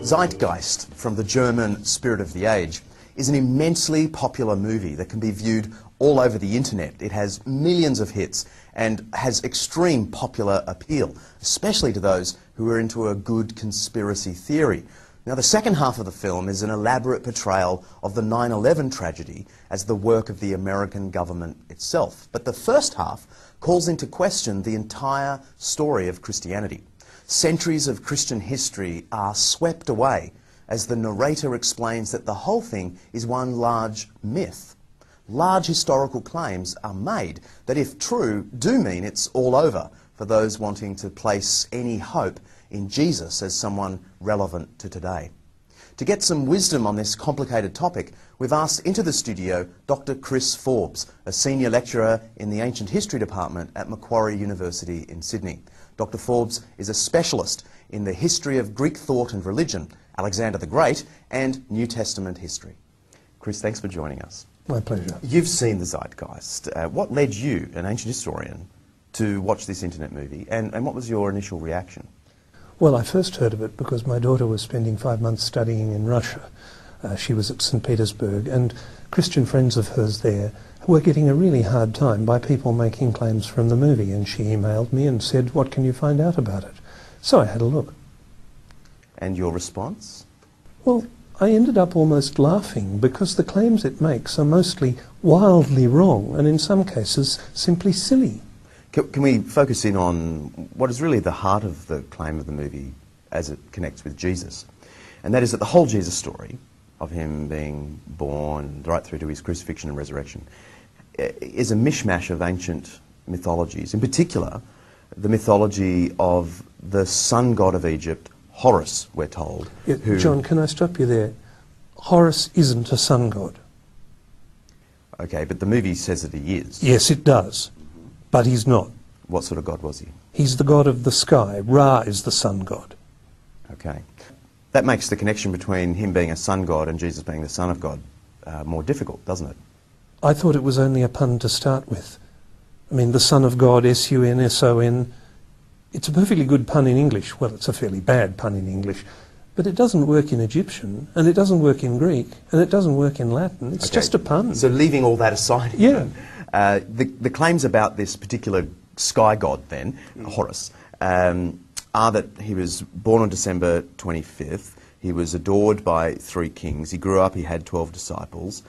Zeitgeist, from the German Spirit of the Age, is an immensely popular movie that can be viewed all over the internet. It has millions of hits and has extreme popular appeal, especially to those who are into a good conspiracy theory. Now, the second half of the film is an elaborate portrayal of the 9/11 tragedy as the work of the American government itself. But the first half calls into question the entire story of Christianity. Centuries of Christian history are swept away as the narrator explains that the whole thing is one large myth. Large historical claims are made that, if true, do mean it's all over for those wanting to place any hope in Jesus as someone relevant to today. To get some wisdom on this complicated topic, we've asked into the studio Dr. Chris Forbes, a senior lecturer in the Ancient History Department at Macquarie University in Sydney. Dr. Forbes is a specialist in the history of Greek thought and religion, Alexander the Great, and New Testament history. Chris, thanks for joining us. My pleasure. You've seen the Zeitgeist. What led you, an ancient historian, to watch this internet movie, and what was your initial reaction? Well, I first heard of it because my daughter was spending 5 months studying in Russia. She was at St. Petersburg, and Christian friends of hers there were getting a really hard time by people making claims from the movie, and she emailed me and said, "What can you find out about it?" So I had a look. And your response? Well, I ended up almost laughing because the claims it makes are mostly wildly wrong and in some cases simply silly. Can we focus in on what is really the heart of the claim of the movie as it connects with Jesus? And that is that the whole Jesus story of him being born right through to his crucifixion and resurrection is a mishmash of ancient mythologies. In particular, the mythology of the sun god of Egypt, Horus, we're told. Yeah, John, can I stop you there? Horus isn't a sun god. Okay, but the movie says that he is. Yes, it does. But he's not. What sort of god was he? He's the god of the sky. Ra is the sun god. Okay. That makes the connection between him being a sun god and Jesus being the son of God more difficult, doesn't it? I thought it was only a pun to start with. I mean, the son of God, S-U-N-S-O-N, it's a perfectly good pun in English. Well, it's a fairly bad pun in English. But it doesn't work in Egyptian, and it doesn't work in Greek, and it doesn't work in Latin. It's just a pun. So leaving all that aside, yeah. The claims about this particular sky god then, Horus, are that he was born on December 25th, he was adored by 3 kings, he grew up, he had 12 disciples,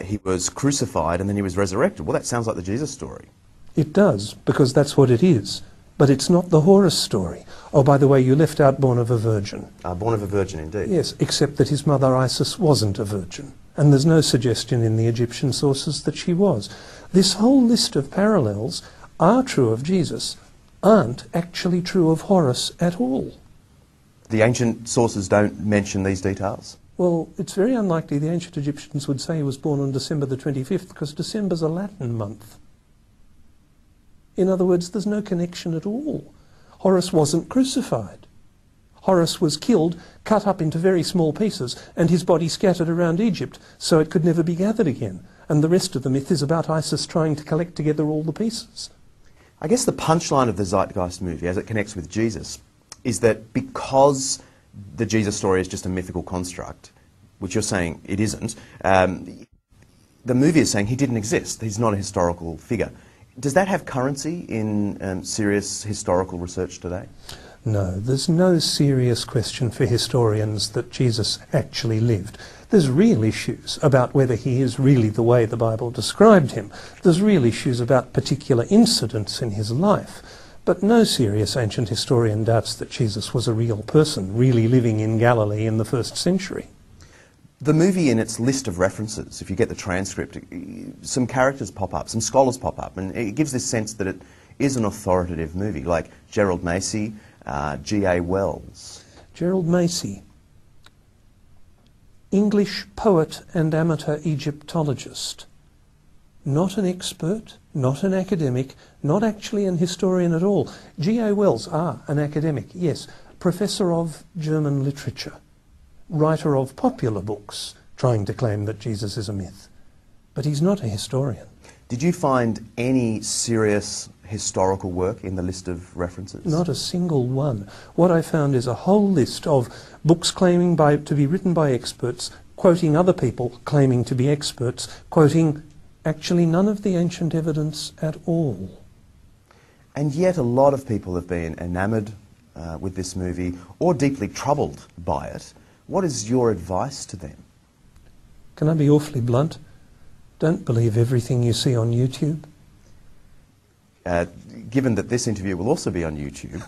he was crucified and then he was resurrected. Well, that sounds like the Jesus story. It does, because that's what it is. But it's not the Horus story. Oh, by the way, you left out born of a virgin. Born of a virgin, indeed. Yes, except that his mother Isis wasn't a virgin. And there's no suggestion in the Egyptian sources that she was. This whole list of parallels are true of Jesus, aren't actually true of Horus at all. The ancient sources don't mention these details? Well, it's very unlikely the ancient Egyptians would say he was born on December the 25th, because December's a Latin month. In other words, there's no connection at all. Horus wasn't crucified. Horus was killed, cut up into very small pieces, and his body scattered around Egypt, so it could never be gathered again. And the rest of the myth is about Isis trying to collect together all the pieces. I guess the punchline of the Zeitgeist movie, as it connects with Jesus, is that because the Jesus story is just a mythical construct, which you're saying it isn't, the movie is saying he didn't exist. He's not a historical figure. Does that have currency in serious historical research today? No, there's no serious question for historians that Jesus actually lived. There's real issues about whether he is really the way the Bible described him. There's real issues about particular incidents in his life. But no serious ancient historian doubts that Jesus was a real person, really living in Galilee in the 1st century. The movie, in its list of references, if you get the transcript, some characters pop up, some scholars pop up, and it gives this sense that it is an authoritative movie, like Gerald Macy, G.A. Wells. Gerald Macy, English poet and amateur Egyptologist. Not an expert, not an academic, not actually an historian at all. G.A. Wells, an academic, yes, professor of German literature, writer of popular books, trying to claim that Jesus is a myth. But he's not a historian. Did you find any serious historical work in the list of references? Not a single one. What I found is a whole list of books claiming to be written by experts, quoting other people claiming to be experts, quoting actually none of the ancient evidence at all. And yet a lot of people have been enamoured with this movie or deeply troubled by it. What is your advice to them? Can I be awfully blunt? Don't believe everything you see on YouTube. Given that this interview will also be on YouTube,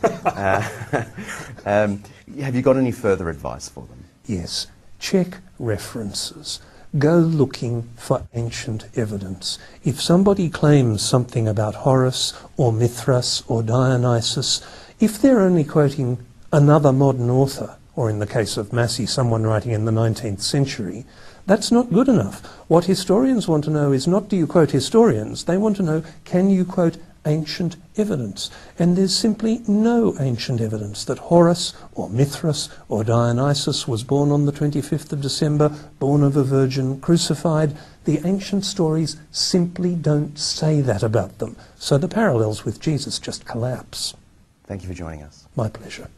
have you got any further advice for them? Yes. Check references. Go looking for ancient evidence. If somebody claims something about Horace or Mithras or Dionysus, if they're only quoting another modern author, or in the case of Massey, someone writing in the 19th century, that's not good enough. What historians want to know is not do you quote historians, they want to know can you quote ancient evidence. And there's simply no ancient evidence that Horace or Mithras or Dionysus was born on the 25th of December, born of a virgin, crucified. The ancient stories simply don't say that about them. So the parallels with Jesus just collapse. Thank you for joining us. My pleasure.